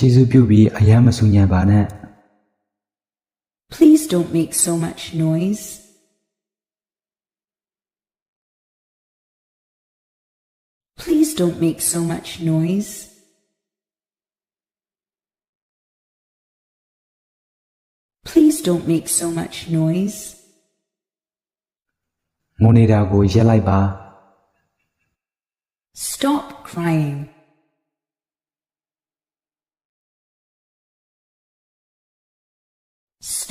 ကျေးဇူးပြုပြီးအယမ်းမဆူညံပါနဲ့ Please don't make so much noise. Please don't make so much noise. Please don't make so much noise. ငိုနေတာကိုရပ်လိုက်ပါ Stop crying.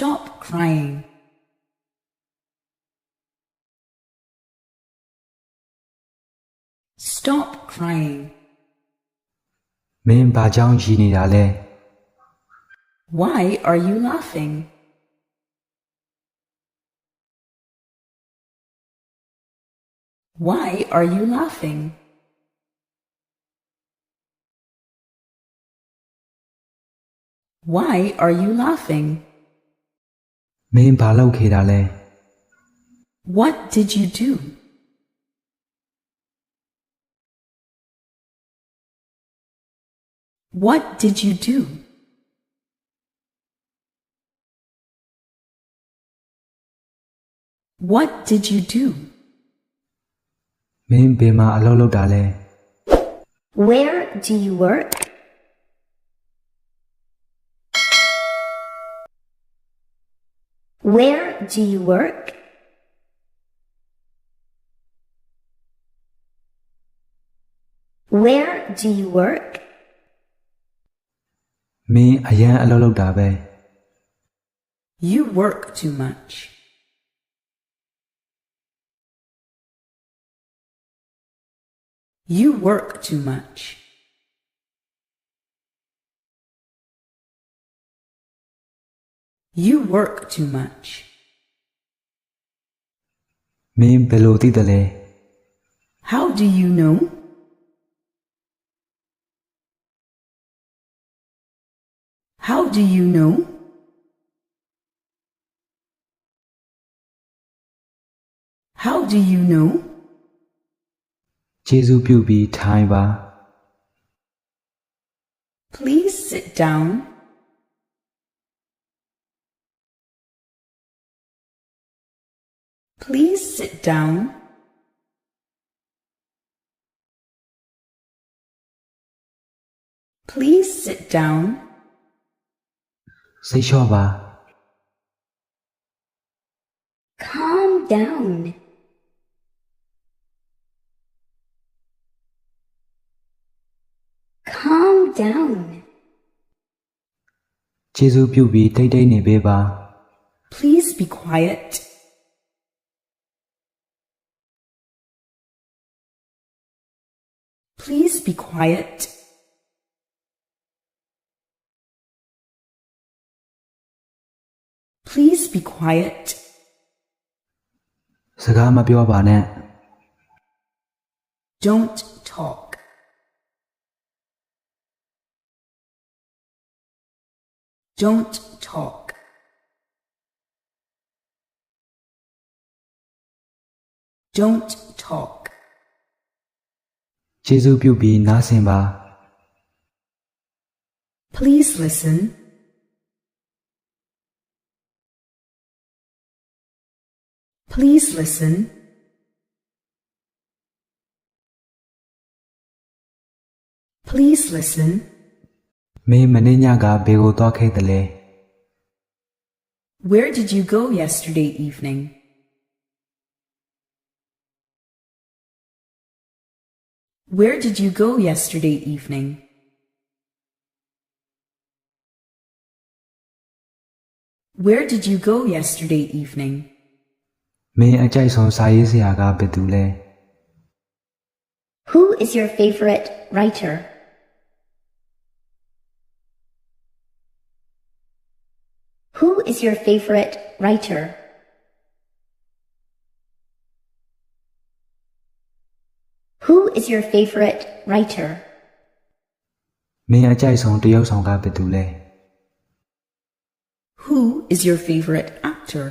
Stop crying. Stop crying. မင်းဘာကြောင့်ရည်နေတာလဲ Why are you laughing? Why are you laughing? Why are you laughing? မင်းဘာလုပ်ခဲ့တာလဲ What did you do? What did you do? What did you do? မင်းဘယ်မှာအလုပ်လုပ်တာလဲ Where do you work? Where do you work? Where do you work? မင်းအယမ်းအလုပ်လုပ်တာပဲ You work too much. You work too much. You work too much. မင်းဘယ်လိုသိတယ်လဲ How do you know? How do you know? How do you know? ကျေးဇူးပြုပြီးထိုင်ပါ Please sit down. Please sit down. Please sit down. စိတ်လျှော့ပါ Calm down. Calm down. ကျေးဇူးပြုပြီးတိတ်တိတ်နေပေးပါ Please be quiet. Please be quiet. Please be quiet. စကားမပြောပါနဲ့ Don't talk. Don't talk. Don't talk. ကျေးဇူးပြုပြီးနားဆင်ပါ Please listen. Please listen. Please listen. မင်းမနေ့ညကဘယ်ကိုသွားခဲ့တယ်လဲ Where did you go yesterday evening? Where did you go yesterday evening? Where did you go yesterday evening? မင်းအကြိုက်ဆုံးစာရေးဆရာကဘယ်သူလဲ Who is your favorite writer? Who is your favorite writer? Who is your favorite writer? မင်းအကြိုက်ဆုံးတရုပ်ဆောင်ကဘယ်သူလဲ Who is your favorite actor?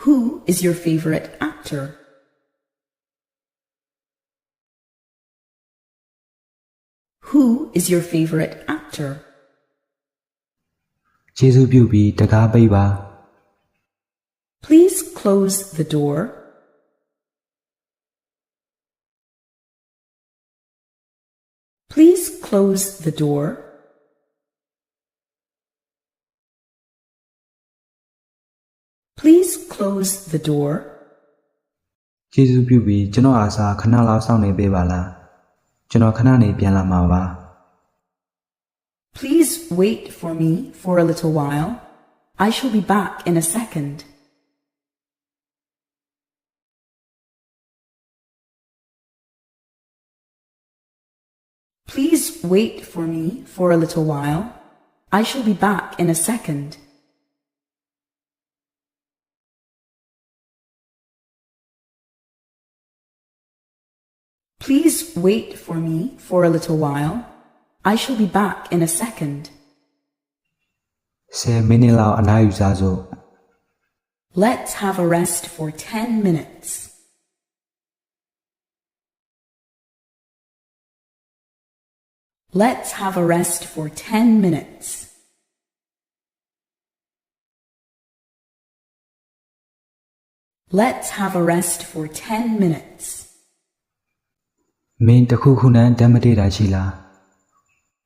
Who is your favorite actor? Who is your favorite actor? ကျေးဇူးပြုပြီးတကားပိတ်ပါ Please close the door. Please close the door. Please close the door. ကျေးဇူးပြုပြီးကျွန်တော်အားစာခဏလောက်စောင့်နေပေးပါလားကျွန်တော်ခဏနေပြန်လာမှာပါ Please wait for me for a little while. I shall be back in a second. Please wait for me for a little while. I shall be back in a second. Please wait for me for a little while. I shall be back in a second. 10မိနစ်လောက်အနားယူစားစို့ Let's have a rest for 10 minutes. Let's have a rest for 10 minutes. Let's have a rest for 10 minutes. မင်းတစ်ခုခုနဲ့ဓာတ်မတည့်တာရှိလား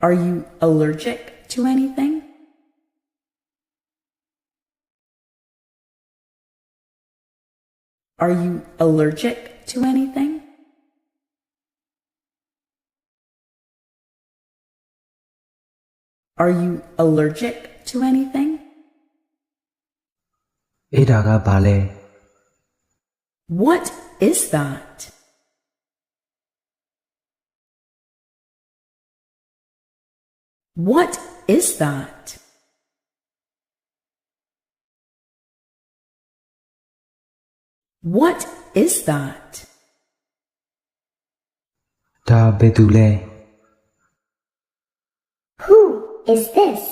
Are you allergic to anything? Are you allergic to anything? Are you allergic to anything? အဲ့ဒါကဘာလဲ What is that? What is that? What is that? ဒါဘယ်သူလဲ Who is this?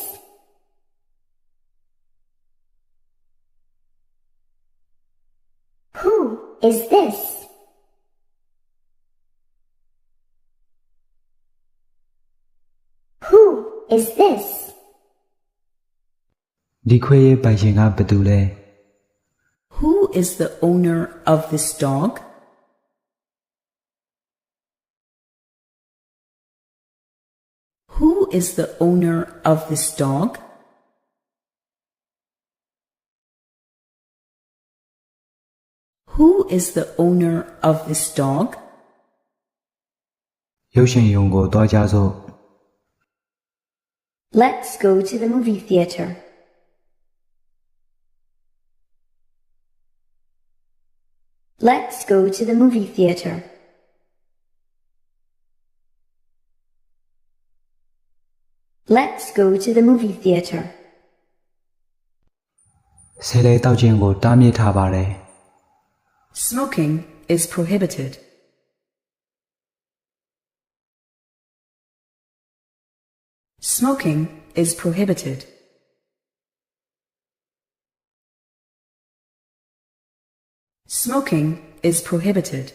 Who is this? Who is this? ဒီခွေးရဲ့ပိုင်ရှင်ကဘယ်သူလဲ Who is the owner of this dog? Who is the owner of this dog? Who is the owner of this dog? ရုပ်ရှင်ရုံကိုတွားကြစို့ Let's go to the movie theater. Let's go to the movie theater. Let's go to the movie theater. ဆယ်လေတောက်ခြင်းကိုတားမြစ်ထားပါတယ် Smoking is prohibited. Smoking is prohibited. Smoking is prohibited.